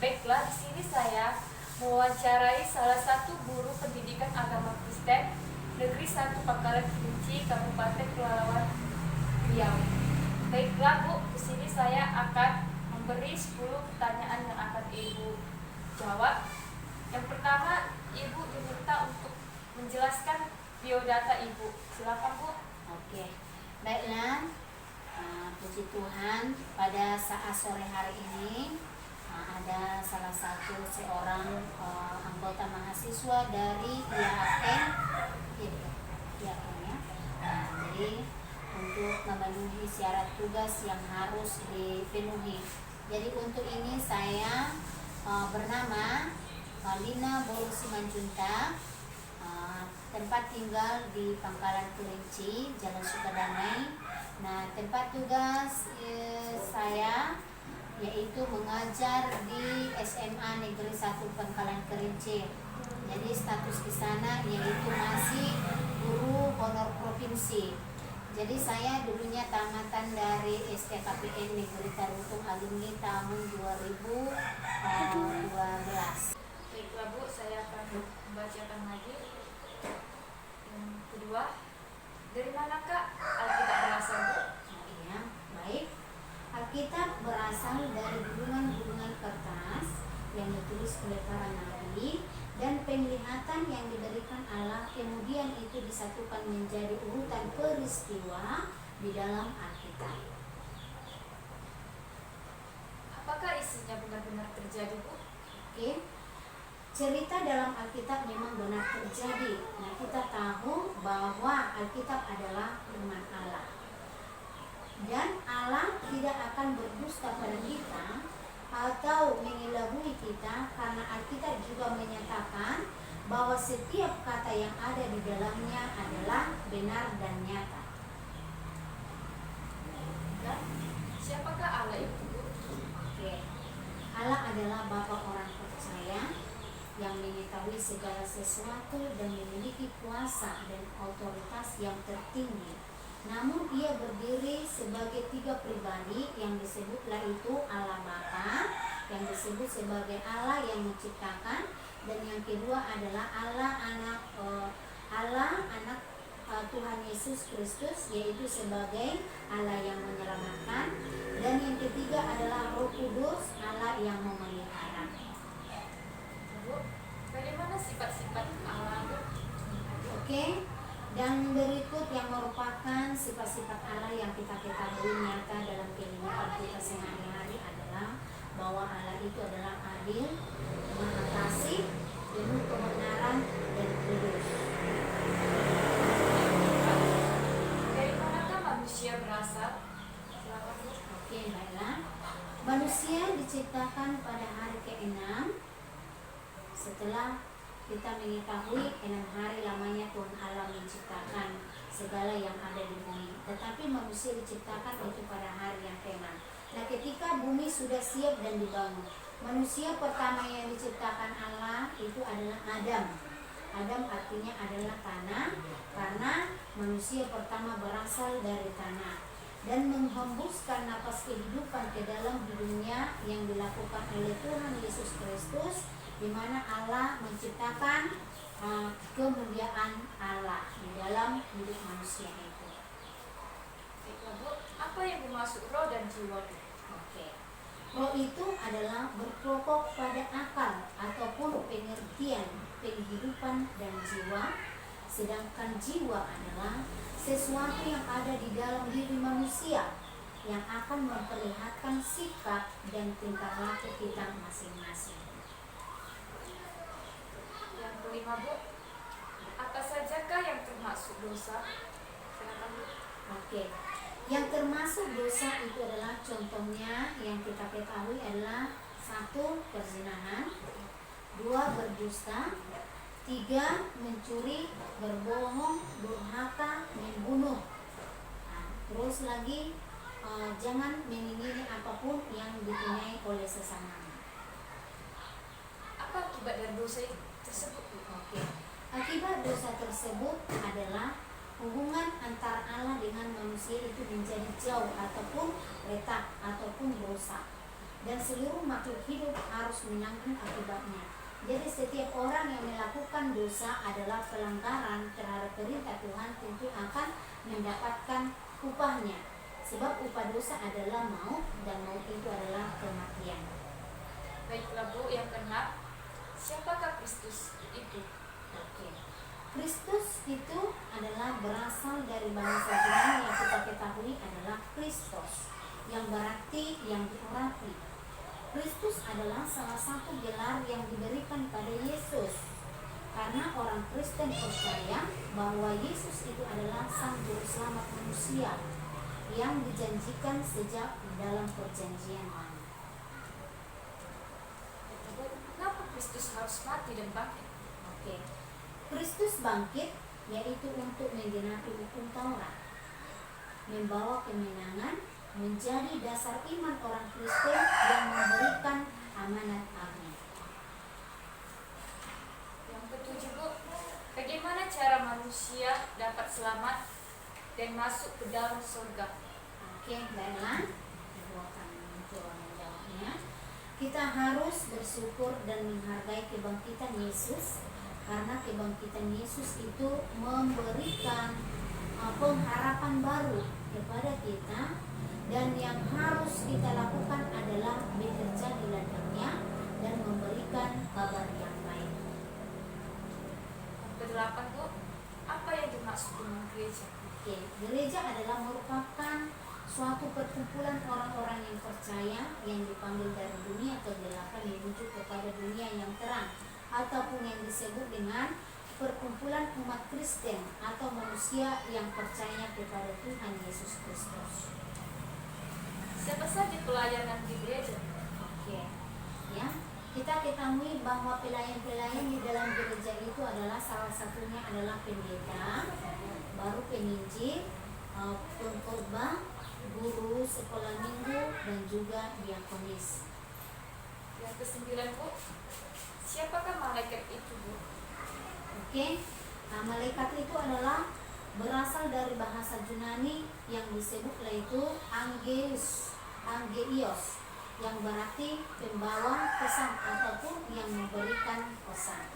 Baiklah, di sini saya mewawancarai salah satu guru pendidikan agama Kristen Negeri 1 Pangkalan Kerinci, Kabupaten Pelalawan, Riau. Baiklah Bu, di sini saya akan memberi 10 pertanyaan yang akan Ibu jawab. Yang pertama, Ibu diminta untuk menjelaskan biodata Ibu. Silakan Bu. Oke, baiklah. Puji Tuhan, pada saat sore hari ini ada salah satu seorang anggota mahasiswa dari IAN, ya. Jadi untuk memenuhi syarat tugas yang harus dipenuhi. Jadi untuk ini saya bernama Lina Bolu Simanjuntak, tempat tinggal di Pangkalan Kerinci, Jalan Sukadamai. Nah, tempat tugas saya yaitu mengajar di SMA Negeri 1 Pangkalan Kerinci. Jadi status di sana yaitu masih guru honor provinsi. Jadi saya dulunya tamatan dari STKPN Negeri Tarutung alumni tahun 2012. Baiklah Bu, saya akan membacakan lagi. Yang kedua, dari manakah Alkitab berasal Bu? Iya, baik. Alkitab berasal dari gulungan-gulungan kertas yang ditulis oleh para nabi dan penglihatan yang diberikan Allah, kemudian itu disatukan menjadi urutan peristiwa di dalam Alkitab. Apakah isinya benar-benar terjadi Bu? Oke. Cerita dalam Alkitab memang benar terjadi. Nah, kita tahu bahwa Alkitab adalah firman Allah. Dan Allah tidak akan berdusta pada kita atau mengelabui kita, karena Alkitab juga menyatakan bahwa setiap kata yang ada di dalamnya adalah benar dan nyata. Dan siapakah Allah itu Bu? Oke. Allah adalah Bapa orang percaya yang mengetahui segala sesuatu dan memiliki kuasa dan otoritas yang tertinggi. Namun ia berdiri sebagai 3 pribadi yang disebutlah itu Allah Bapa, yang disebut sebagai Allah yang menciptakan, dan yang kedua adalah Allah anak Tuhan Yesus Kristus, yaitu sebagai Allah yang menyelamatkan, dan yang ketiga adalah Roh Kudus, Allah yang memelihara. Bu, bagaimana sifat-sifat Allah Bu? Oke. Dan berikut yang merupakan sifat-sifat Allah yang kita ketahui nyata dalam kehidupan kita sehari-hari adalah bahwa Allah itu adalah adil, maha kasih, penuh kebenaran, dan kudus. Dari manakah manusia berasal? Silakan Bu. Oke, baiklah. Manusia diciptakan pada hari ke-6 setelah kita mengetahui 6 hari lamanya Tuhan Allah menciptakan segala yang ada di bumi. Tetapi manusia diciptakan itu pada hari yang ke-6. Nah, ketika bumi sudah siap dan dibangun, manusia pertama yang diciptakan Allah itu adalah Adam. Adam artinya adalah tanah, karena manusia pertama berasal dari tanah dan menghembuskan napas kehidupan ke dalam hidupnya yang dilakukan oleh Tuhan Yesus Kristus, di mana Allah menciptakan kemuliaan Allah di dalam hidup manusia itu. Baiklah Bu, apa yang dimaksud roh dan jiwa? Oke. Roh itu adalah berpokok pada akal ataupun pengertian kehidupan dan jiwa, sedangkan jiwa adalah sesuatu yang ada di dalam diri manusia yang akan memperlihatkan sikap dan tingkah laku kita masing-masing. Yang kelima Bu, apa sajakah yang termasuk dosa? Silakan Bu. Oke. Yang termasuk dosa itu adalah contohnya yang kita ketahui adalah 1. Perzinahan, 2. Berdusta, 3. Mencuri, berbohong, durhaka, membunuh. Nah, terus lagi jangan mengingini apapun yang dipunyai oleh sesama. Apa akibat dari dosa tersebut Bu? Oke. Akibat dosa tersebut adalah hubungan antara Allah dengan manusia itu menjadi jauh ataupun retak ataupun rusak. dan seluruh makhluk hidup harus menanggung akibatnya. Jadi setiap orang yang melakukan dosa adalah pelanggaran terhadap perintah Tuhan tentu akan mendapatkan upahnya. Sebab upah dosa adalah maut, dan maut itu adalah kematian. Baiklah Bu, yang keenam, siapakah Kristus itu? Oke. Kristus itu adalah berasal dari bahasa Yunani yang kita ketahui adalah Kristos, yang berarti yang diurapi. Kristus adalah salah satu gelar yang diberikan pada Yesus, karena orang Kristen percaya bahwa Yesus itu adalah Sang Juru Selamat manusia yang dijanjikan sejak dalam perjanjian lama. Bu, kenapa Kristus harus mati dan bangkit? Oke. Kristus bangkit yaitu untuk menggenapi hukum Taurat, membawa kemenangan, menjadi dasar iman orang Kristen yang memberikan amanat amin. Yang ketujuh Bu, bagaimana cara manusia dapat selamat dan masuk ke dalam surga? Oke, baiklah. Ibu akan mencoba menjawabnya. Kita harus bersyukur dan menghargai kebangkitan Yesus, karena kebangkitan Yesus itu memberikan pengharapan baru kepada kita, dan yang harus kita lakukan adalah bekerja di ladangnya dan memberikan kabar yang baik. Yang kedelapan Bu, apa yang dimaksud dengan gereja? Oke, gereja adalah merupakan suatu perkumpulan orang-orang yang percaya yang dipanggil dari dunia kegelapan menuju kepada dunia yang terang, ataupun yang disebut dengan perkumpulan umat Kristen atau manusia yang percaya kepada Tuhan Yesus Kristus. Siapa saja pelayanan di gereja? Oke, ya, kita ketahui bahwa pelayan-pelayan di dalam gereja itu adalah salah satunya adalah pendeta, baru penginjil, pengkhotbah, guru sekolah minggu, dan juga diakonis. Yang kesembilan Bu, siapakah malaikat itu Bu? Oke, nah, malaikat itu adalah berasal dari bahasa Yunani yang disebut yaitu angelios, yang berarti pembawa pesan ataupun yang memberikan pesan.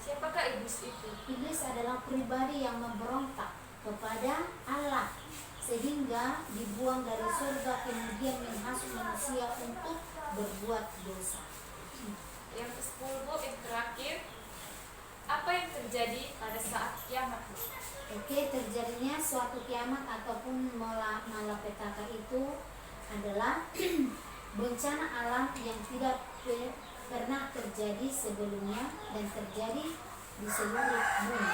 Siapakah iblis itu? Iblis adalah pribadi yang memberontak kepada Allah sehingga dibuang dari surga, kemudian menghasut manusia untuk berbuat dosa. Yang ke-10 Bu, yang terakhir, apa yang terjadi pada saat kiamat Bu? Oke, terjadinya suatu kiamat ataupun malapetaka itu adalah bencana alam yang tidak pernah terjadi sebelumnya dan terjadi di seluruh bumi.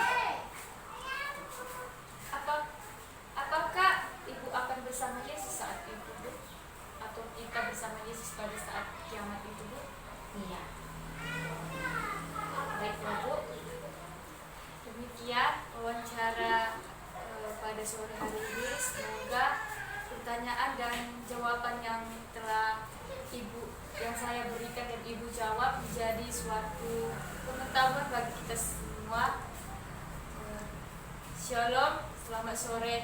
Apakah Ibu akan bersama Yesus saat itu Bu? Atau kita bersama Yesus pada saat kiamat itu Bu? Iya. Baiklah Bu, demikian wawancara pada sore hari ini. Semoga pertanyaan dan jawaban yang telah yang saya berikan dan Ibu jawab menjadi suatu pengetahuan bagi kita semua. Shalom, selamat sore.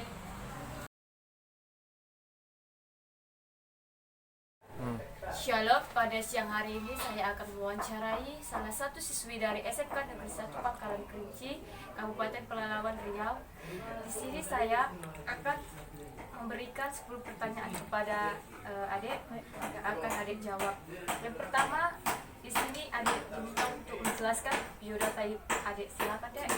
Shalom, pada siang hari ini saya akan mewawancarai salah satu siswi dari SMK Negeri 1 Pangkalan Kerinci, Kabupaten Pelalawan Riau. Di sini saya akan memberikan 10 pertanyaan kepada adik yang akan adik jawab. Yang pertama, di sini adik diminta untuk menjelaskan biodata adik. Silakan Dek.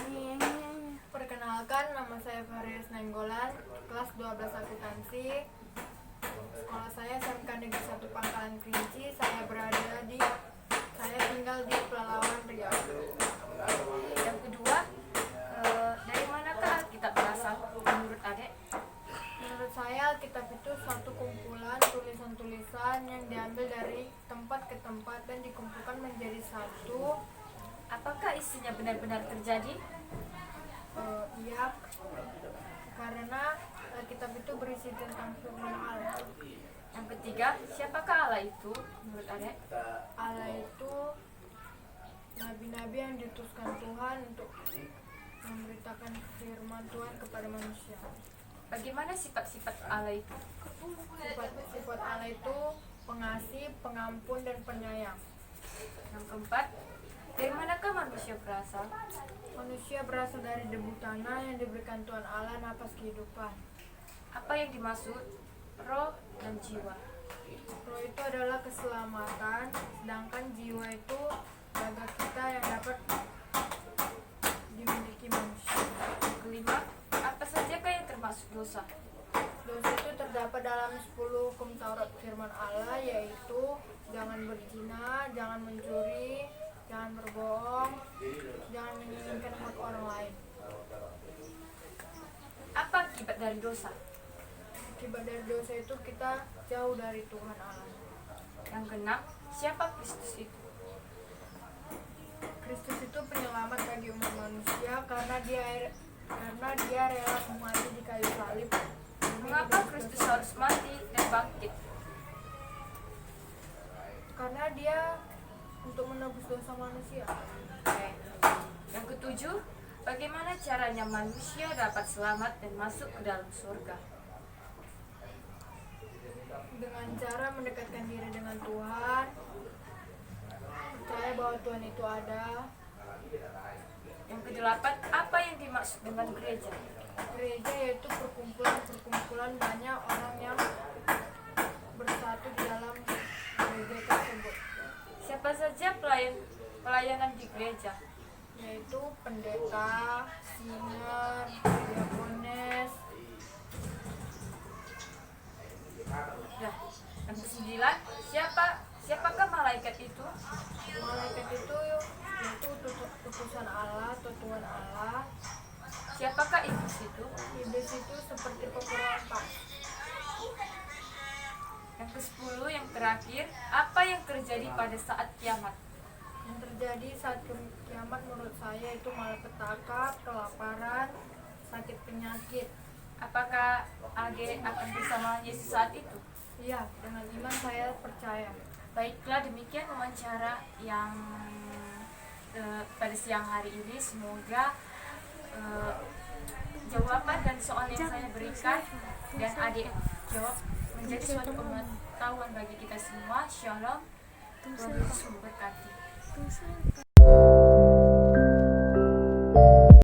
Perkenalkan, nama saya Faris Nenggolan, kelas 12 akuntansi. Sekolah saya SMK Negeri 1 Pangkalan Kerinci. Saya tinggal di Pelalawan Riau. Yang kedua, dari manakah kita berasal menurut adik? Menurut saya, kitab itu suatu kumpulan tulisan-tulisan yang diambil dari tempat ke tempat dan dikumpulkan menjadi satu. Apakah isinya benar-benar terjadi? Iya, karena kitab itu berisi tentang firman Allah. Yang ketiga, siapakah Allah itu menurut adik? Allah itu nabi-nabi yang diutuskan Tuhan untuk memberitakan firman Tuhan kepada manusia. Bagaimana sifat-sifat Allah itu? Sifat Allah itu pengasih, pengampun, dan penyayang. Yang keempat, dari manakah manusia berasal? Manusia berasal dari debu tanah yang diberikan Tuhan Allah napas kehidupan. Apa yang dimaksud roh dan jiwa? Roh itu adalah keselamatan, sedangkan jiwa itu raga kita yang dapat dimiliki manusia. Kelima, apa sajakah yang termasuk dosa? Dosa itu terdapat dalam 10 hukum Taurat firman Allah, yaitu jangan berzina, jangan mencuri, jangan berbohong, jangan menginginkan hak orang lain. Apa akibat dari dosa? Akibat dari dosa itu kita jauh dari Tuhan Allah. Yang keenam, siapa Kristus itu? Kristus itu penyelamat bagi umat manusia karena dia rela mati di kayu salib. Mengapa Kristus harus mati dan bangkit? Karena dia untuk menebus dosa manusia. Oke. Yang ketujuh, bagaimana caranya manusia dapat selamat dan masuk ke dalam surga? Dengan cara mendekatkan diri dengan Tuhan, percaya bahwa Tuhan itu ada. Yang kedelapan, apa yang dimaksud dengan gereja? Gereja yaitu perkumpulan banyak orang yang bersatu di dalam gereja tersebut, Siapa saja pelayanan di gereja? yaitu pendeta, singer, diakones. Nah, yang kesembilan, siapakah malaikat itu? Malaikat itu yaitu utusan Allah atau Tuhan Allah. Siapakah iblis itu? Iblis itu seperti pemberontak. Yang ke-10, yang terakhir, apa yang terjadi pada saat kiamat? Yang terjadi saat kiamat menurut saya itu malapetaka, kelaparan, sakit penyakit. Apakah AG akan bersama Yesus saat itu? Iya, dengan iman saya percaya. Baiklah, demikian wawancara yang pada siang hari ini. Semoga jawaban dan soal yang saya berikan dan adik jawab menjadi suatu pengetahuan bagi kita semua. Shalom, Tuhan Yesus memberkati.